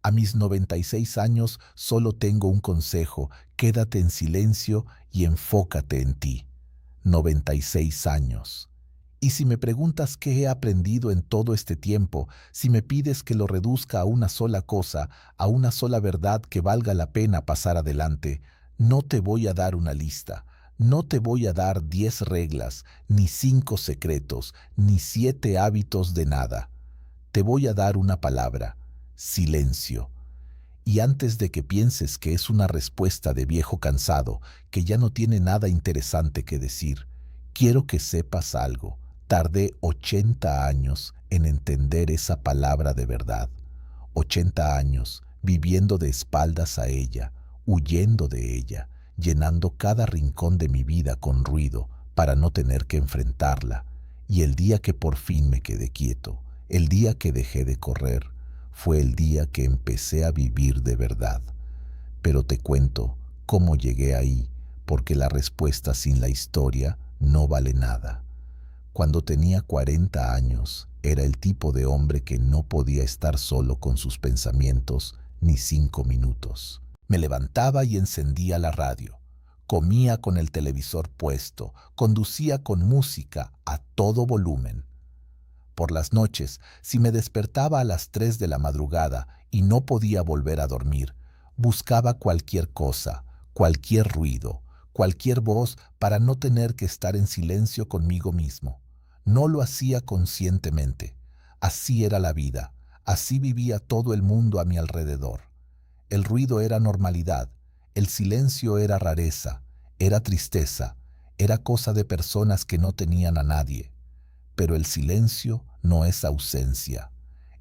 A mis 96 años solo tengo un consejo: quédate en silencio y enfócate en ti. 96 años. Y si me preguntas qué he aprendido en todo este tiempo, si me pides que lo reduzca a una sola cosa, a una sola verdad que valga la pena pasar adelante, no te voy a dar una lista, no te voy a dar 10 reglas, ni 5 secretos, ni 7 hábitos de nada. Te voy a dar una palabra: silencio. Y antes de que pienses que es una respuesta de viejo cansado, que ya no tiene nada interesante que decir, quiero que sepas algo. Tardé 80 años en entender esa palabra de verdad. 80 años viviendo de espaldas a ella, huyendo de ella, llenando cada rincón de mi vida con ruido para no tener que enfrentarla. Y el día que por fin me quedé quieto, el día que dejé de correr, fue el día que empecé a vivir de verdad. Pero te cuento cómo llegué ahí, porque la respuesta sin la historia no vale nada. Cuando tenía 40 años, era el tipo de hombre que no podía estar solo con sus pensamientos ni 5 minutos. Me levantaba y encendía la radio. Comía con el televisor puesto, conducía con música a todo volumen. Por las noches, si me despertaba a las 3 de la madrugada y no podía volver a dormir, buscaba cualquier cosa, cualquier ruido, cualquier voz para no tener que estar en silencio conmigo mismo. No lo hacía conscientemente. Así era la vida, así vivía todo el mundo a mi alrededor. El ruido era normalidad, el silencio era rareza, era tristeza, era cosa de personas que no tenían a nadie. Pero el silencio no es ausencia.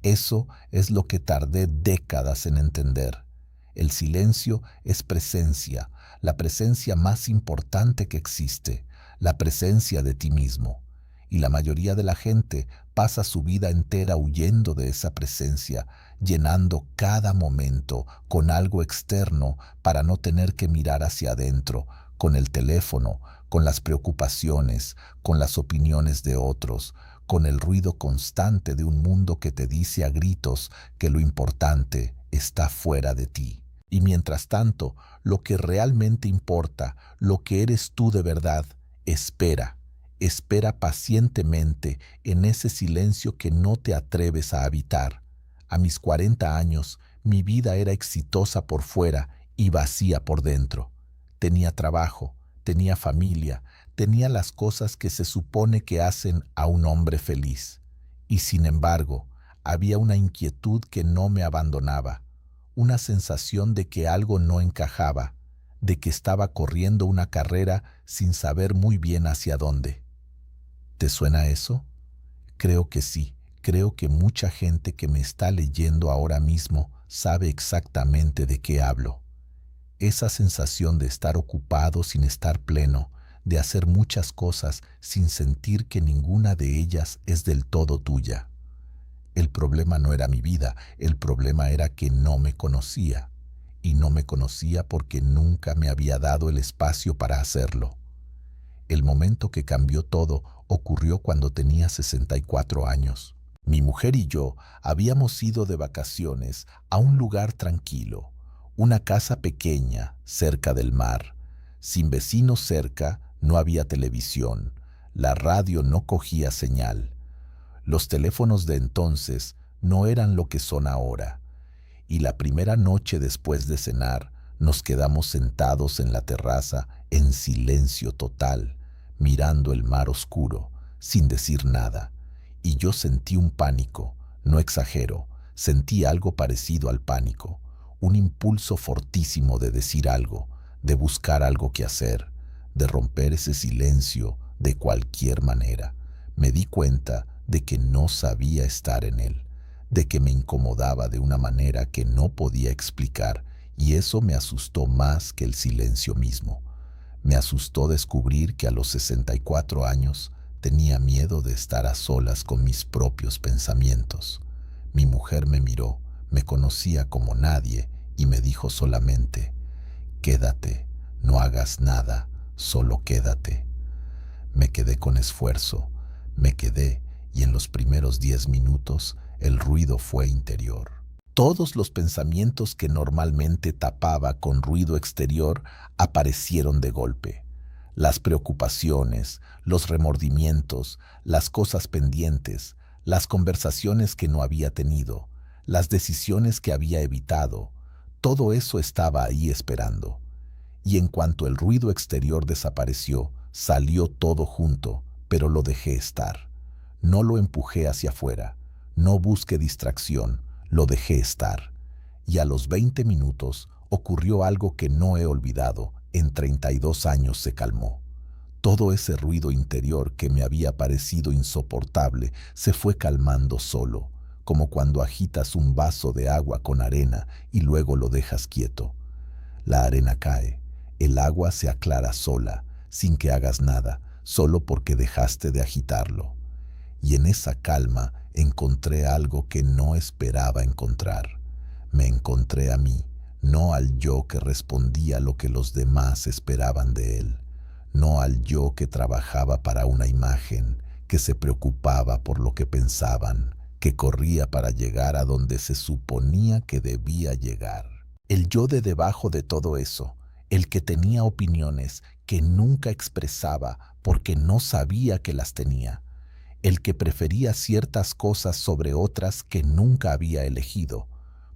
Eso es lo que tardé décadas en entender. El silencio es presencia, la presencia más importante que existe, la presencia de ti mismo. Y la mayoría de la gente pasa su vida entera huyendo de esa presencia, llenando cada momento con algo externo para no tener que mirar hacia adentro, con el teléfono, con las preocupaciones, con las opiniones de otros, con el ruido constante de un mundo que te dice a gritos que lo importante está fuera de ti. Y mientras tanto, lo que realmente importa, lo que eres tú de verdad, espera. Espera pacientemente en ese silencio que no te atreves a habitar. A mis 40 años, mi vida era exitosa por fuera y vacía por dentro. Tenía trabajo, tenía familia, tenía las cosas que se supone que hacen a un hombre feliz. Y sin embargo, había una inquietud que no me abandonaba, una sensación de que algo no encajaba, de que estaba corriendo una carrera sin saber muy bien hacia dónde. ¿Te suena eso? Creo que sí. Creo que mucha gente que me está leyendo ahora mismo sabe exactamente de qué hablo. Esa sensación de estar ocupado sin estar pleno, de hacer muchas cosas sin sentir que ninguna de ellas es del todo tuya. El problema no era mi vida, el problema era que no me conocía. Y no me conocía porque nunca me había dado el espacio para hacerlo. El momento que cambió todo ocurrió cuando tenía 64 años. Mi mujer y yo habíamos ido de vacaciones a un lugar tranquilo, una casa pequeña cerca del mar. Sin vecinos cerca, no había televisión, la radio no cogía señal. Los teléfonos de entonces no eran lo que son ahora. Y la primera noche después de cenar, nos quedamos sentados en la terraza en silencio total, mirando el mar oscuro, sin decir nada. Y yo sentí un pánico, no exagero, sentí algo parecido al pánico, un impulso fortísimo de decir algo, de buscar algo que hacer, de romper ese silencio de cualquier manera. Me di cuenta de que no sabía estar en él, de que me incomodaba de una manera que no podía explicar, y eso me asustó más que el silencio mismo. Me asustó descubrir que a los 64 años tenía miedo de estar a solas con mis propios pensamientos. Mi mujer me miró, me conocía como nadie y me dijo solamente: quédate, no hagas nada, solo quédate. Me quedé con esfuerzo, me quedé, y en los primeros 10 minutos el ruido fue interior. Todos los pensamientos que normalmente tapaba con ruido exterior aparecieron de golpe. Las preocupaciones, los remordimientos, las cosas pendientes, las conversaciones que no había tenido, las decisiones que había evitado, todo eso estaba ahí esperando. Y en cuanto el ruido exterior desapareció, salió todo junto, pero lo dejé estar. No lo empujé hacia afuera, no busqué distracción, lo dejé estar. Y a los 20 minutos ocurrió algo que no he olvidado, en 32 años se calmó. Todo ese ruido interior que me había parecido insoportable se fue calmando solo, como cuando agitas un vaso de agua con arena y luego lo dejas quieto. La arena cae, el agua se aclara sola, sin que hagas nada, solo porque dejaste de agitarlo. Y en esa calma encontré algo que no esperaba encontrar. Me encontré a mí, no al yo que respondía a lo que los demás esperaban de él, no al yo que trabajaba para una imagen, que se preocupaba por lo que pensaban, que corría para llegar a donde se suponía que debía llegar. El yo de debajo de todo eso, el que tenía opiniones que nunca expresaba porque no sabía que las tenía, el que prefería ciertas cosas sobre otras que nunca había elegido,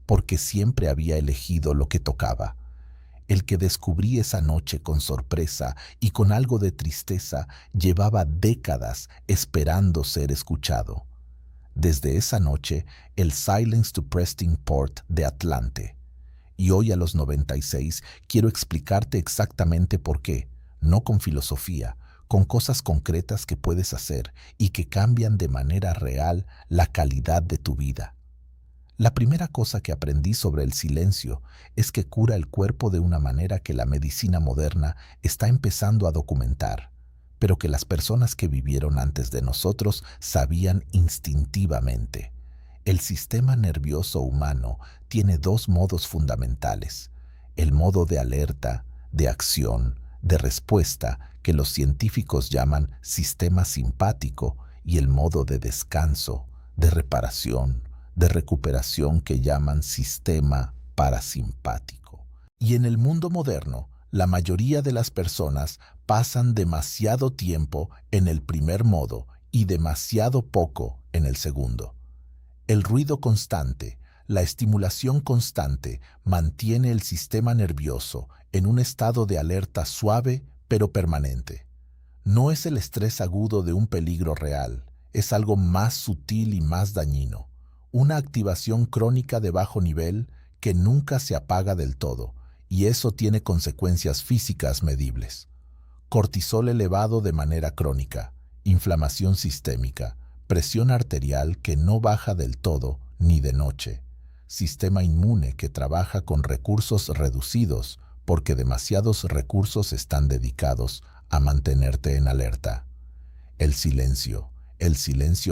porque siempre había elegido lo que tocaba, el que descubrí esa noche con sorpresa y con algo de tristeza llevaba décadas esperando ser escuchado. Desde esa noche, el Silence to Preston Port de Atlante. Y hoy a los 96 quiero explicarte exactamente por qué, no con filosofía, con cosas concretas que puedes hacer y que cambian de manera real la calidad de tu vida. La primera cosa que aprendí sobre el silencio es que cura el cuerpo de una manera que la medicina moderna está empezando a documentar, pero que las personas que vivieron antes de nosotros sabían instintivamente. El sistema nervioso humano tiene dos modos fundamentales: el modo de alerta, de acción, de respuesta, que los científicos llaman sistema simpático, y el modo de descanso, de reparación, de recuperación, que llaman sistema parasimpático. Y en el mundo moderno, la mayoría de las personas pasan demasiado tiempo en el primer modo y demasiado poco en el segundo. El ruido constante, la estimulación constante, mantiene el sistema nervioso en un estado de alerta suave pero permanente. No es el estrés agudo de un peligro real, es algo más sutil y más dañino. Una activación crónica de bajo nivel que nunca se apaga del todo, y eso tiene consecuencias físicas medibles. Cortisol elevado de manera crónica, inflamación sistémica, presión arterial que no baja del todo ni de noche, sistema inmune que trabaja con recursos reducidos porque demasiados recursos están dedicados a mantenerte en alerta. El silencio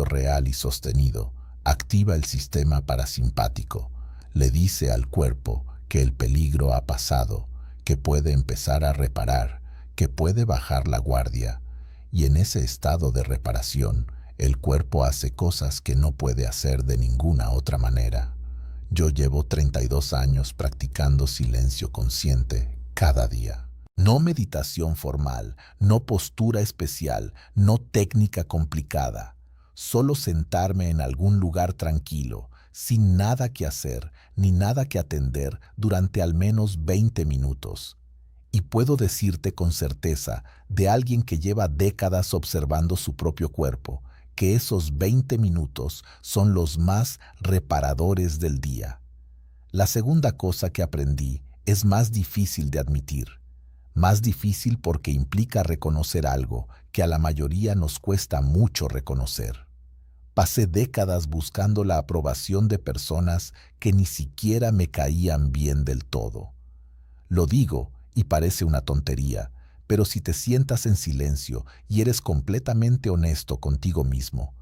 real y sostenido, activa el sistema parasimpático, le dice al cuerpo que el peligro ha pasado, que puede empezar a reparar, que puede bajar la guardia, y en ese estado de reparación, el cuerpo hace cosas que no puede hacer de ninguna otra manera. Yo llevo 32 años practicando silencio consciente cada día. No meditación formal, no postura especial, no técnica complicada. Solo sentarme en algún lugar tranquilo, sin nada que hacer ni nada que atender durante al menos 20 minutos. Y puedo decirte con certeza, de alguien que lleva décadas observando su propio cuerpo, que esos 20 minutos son los más reparadores del día. La segunda cosa que aprendí es más difícil de admitir. Más difícil porque implica reconocer algo que a la mayoría nos cuesta mucho reconocer. Pasé décadas buscando la aprobación de personas que ni siquiera me caían bien del todo. Lo digo y parece una tontería, pero si te sientas en silencio y eres completamente honesto contigo mismo,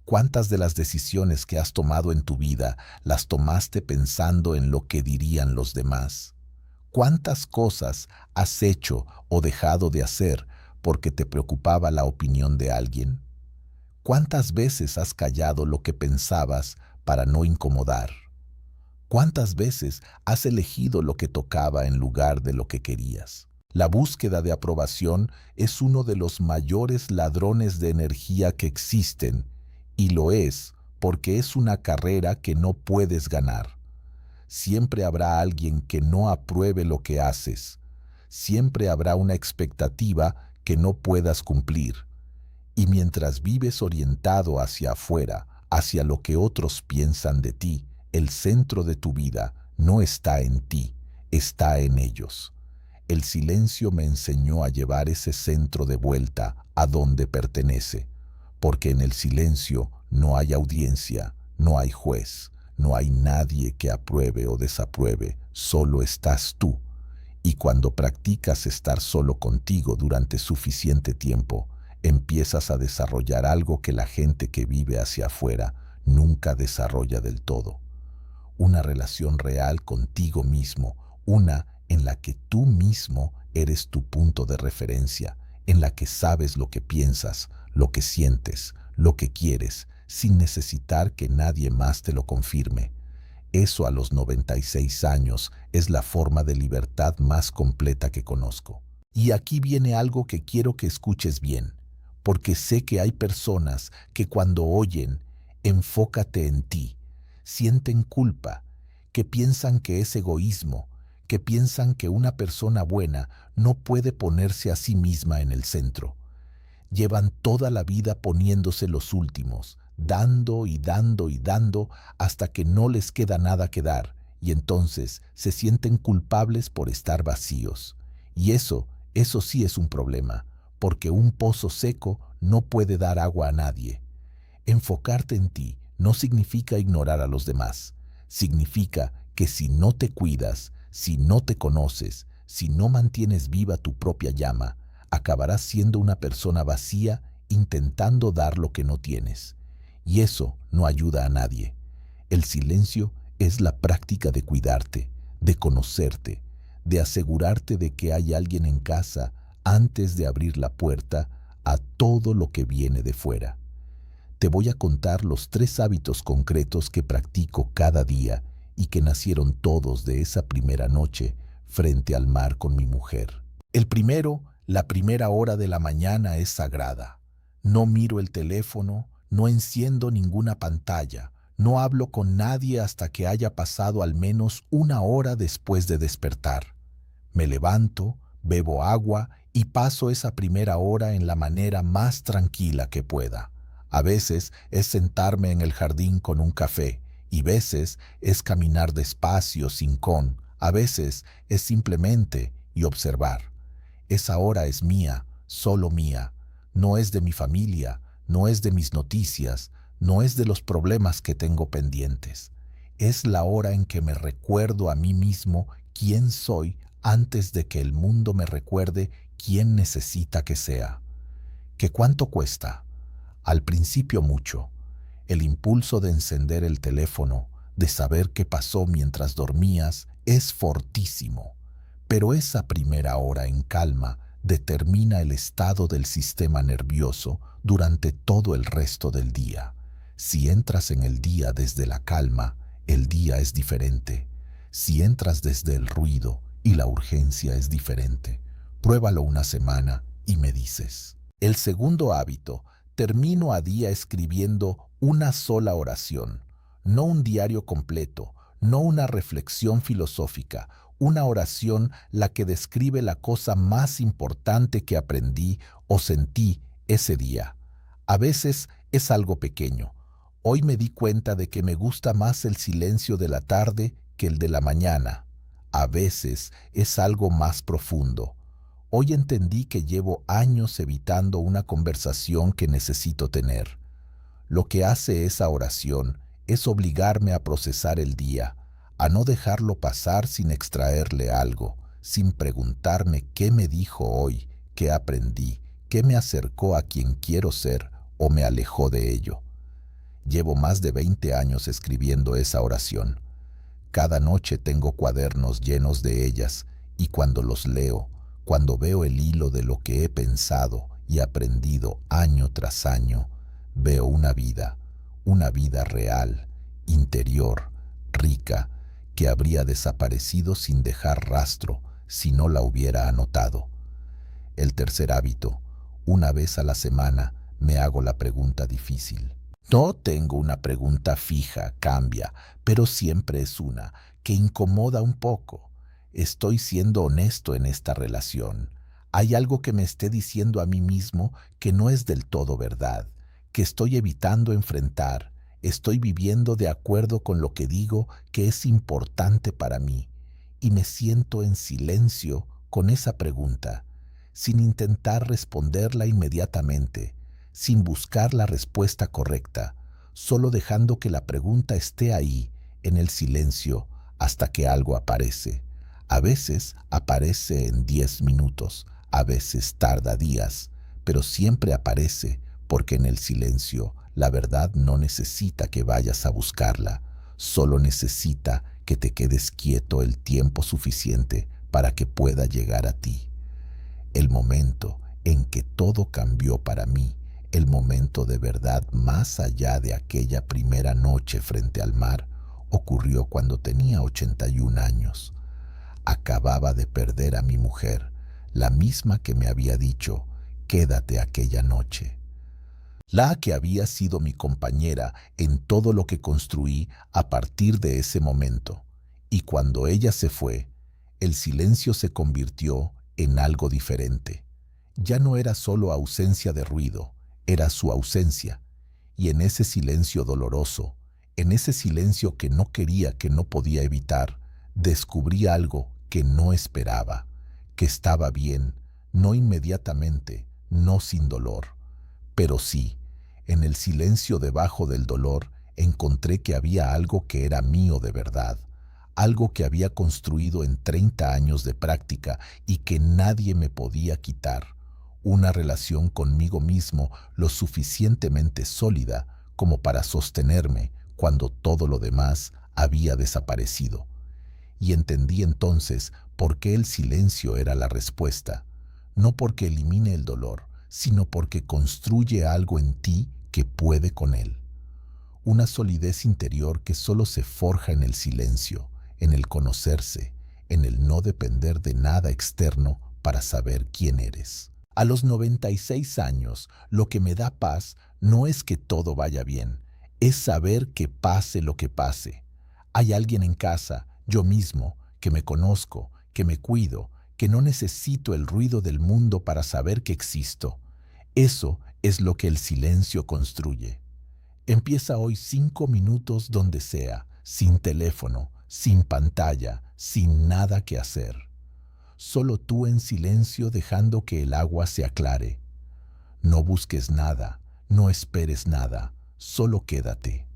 ¿cuántas de las decisiones que has tomado en tu vida las tomaste pensando en lo que dirían los demás? ¿Cuántas cosas has hecho o dejado de hacer porque te preocupaba la opinión de alguien? ¿Cuántas veces has callado lo que pensabas para no incomodar? ¿Cuántas veces has elegido lo que tocaba en lugar de lo que querías? La búsqueda de aprobación es uno de los mayores ladrones de energía que existen, y lo es porque es una carrera que no puedes ganar. Siempre habrá alguien que no apruebe lo que haces. Siempre habrá una expectativa que no puedas cumplir. Y mientras vives orientado hacia afuera, hacia lo que otros piensan de ti, el centro de tu vida no está en ti, está en ellos. El silencio me enseñó a llevar ese centro de vuelta a donde pertenece, porque en el silencio no hay audiencia, no hay juez, no hay nadie que apruebe o desapruebe, solo estás tú. Y cuando practicas estar solo contigo durante suficiente tiempo, empiezas a desarrollar algo que la gente que vive hacia afuera nunca desarrolla del todo. Una relación real contigo mismo, una en la que tú mismo eres tu punto de referencia, en la que sabes lo que piensas, lo que sientes, lo que quieres, sin necesitar que nadie más te lo confirme. Eso a los 96 años es la forma de libertad más completa que conozco. Y aquí viene algo que quiero que escuches bien, porque sé que hay personas que cuando oyen "enfócate en ti", sienten culpa, que piensan que es egoísmo, que piensan que una persona buena no puede ponerse a sí misma en el centro. Llevan toda la vida poniéndose los últimos, dando y dando y dando hasta que no les queda nada que dar, y entonces se sienten culpables por estar vacíos. Y eso sí es un problema, porque un pozo seco no puede dar agua a nadie. Enfocarte en ti no significa ignorar a los demás. Significa que si no te cuidas, si no te conoces, si no mantienes viva tu propia llama, acabarás siendo una persona vacía intentando dar lo que no tienes. Y eso no ayuda a nadie. El silencio es la práctica de cuidarte, de conocerte, de asegurarte de que hay alguien en casa antes de abrir la puerta a todo lo que viene de fuera. Te voy a contar los 3 hábitos concretos que practico cada día y que nacieron todos de esa primera noche frente al mar con mi mujer. El primero, la primera hora de la mañana es sagrada. No miro el teléfono, no enciendo ninguna pantalla, no hablo con nadie hasta que haya pasado al menos 1 hora después de despertar. Me levanto, bebo agua y paso esa primera hora en la manera más tranquila que pueda. A veces es sentarme en el jardín con un café, y veces es caminar despacio, a veces es simplemente y observar. Esa hora es mía, solo mía. No es de mi familia, no es de mis noticias, no es de los problemas que tengo pendientes. Es la hora en que me recuerdo a mí mismo quién soy antes de que el mundo me recuerde quién necesita que sea. ¿Qué cuánto cuesta? Al principio mucho. El impulso de encender el teléfono, de saber qué pasó mientras dormías, es fortísimo. Pero esa primera hora en calma determina el estado del sistema nervioso durante todo el resto del día. Si entras en el día desde la calma, el día es diferente. Si entras desde el ruido y la urgencia es diferente. Pruébalo una semana y me dices. El segundo hábito, termino a día escribiendo una sola oración, no un diario completo, no una reflexión filosófica, una oración la que describe la cosa más importante que aprendí o sentí ese día. A veces es algo pequeño. Hoy me di cuenta de que me gusta más el silencio de la tarde que el de la mañana. A veces es algo más profundo. Hoy entendí que llevo años evitando una conversación que necesito tener. Lo que hace esa oración es obligarme a procesar el día, a no dejarlo pasar sin extraerle algo, sin preguntarme qué me dijo hoy, qué aprendí, qué me acercó a quien quiero ser o me alejó de ello. Llevo más de 20 años escribiendo esa oración. Cada noche tengo cuadernos llenos de ellas y cuando los leo, cuando veo el hilo de lo que he pensado y aprendido año tras año, veo una vida real, interior, rica, que habría desaparecido sin dejar rastro si no la hubiera anotado. El tercer hábito: una vez a la semana me hago la pregunta difícil. No tengo una pregunta fija, cambia, pero siempre es una que incomoda un poco. ¿Estoy siendo honesto en esta relación? ¿Hay algo que me esté diciendo a mí mismo que no es del todo verdad, que estoy evitando enfrentar? ¿Estoy viviendo de acuerdo con lo que digo que es importante para mí? Y me siento en silencio con esa pregunta, sin intentar responderla inmediatamente, sin buscar la respuesta correcta, solo dejando que la pregunta esté ahí, en el silencio, hasta que algo aparece. A veces aparece en 10 minutos, a veces tarda días, pero siempre aparece porque en el silencio la verdad no necesita que vayas a buscarla, solo necesita que te quedes quieto el tiempo suficiente para que pueda llegar a ti. El momento en que todo cambió para mí, el momento de verdad más allá de aquella primera noche frente al mar, ocurrió cuando tenía 81 años. Acababa de perder a mi mujer, la misma que me había dicho, quédate aquella noche. La que había sido mi compañera en todo lo que construí a partir de ese momento. Y cuando ella se fue, el silencio se convirtió en algo diferente. Ya no era solo ausencia de ruido, era su ausencia. Y en ese silencio doloroso, en ese silencio que no quería, que no podía evitar, descubrí algo que no esperaba, que estaba bien, no inmediatamente, no sin dolor, pero sí, en el silencio debajo del dolor encontré que había algo que era mío de verdad, algo que había construido en 30 años de práctica y que nadie me podía quitar, una relación conmigo mismo lo suficientemente sólida como para sostenerme cuando todo lo demás había desaparecido. Y entendí entonces por qué el silencio era la respuesta, no porque elimine el dolor, sino porque construye algo en ti que puede con él. Una solidez interior que solo se forja en el silencio, en el conocerse, en el no depender de nada externo para saber quién eres. A los 96 años, lo que me da paz no es que todo vaya bien, es saber que pase lo que pase. Hay alguien en casa, yo mismo, que me conozco, que me cuido, que no necesito el ruido del mundo para saber que existo. Eso es lo que el silencio construye. Empieza hoy 5 minutos donde sea, sin teléfono, sin pantalla, sin nada que hacer. Solo tú en silencio dejando que el agua se aclare. No busques nada, no esperes nada, solo quédate.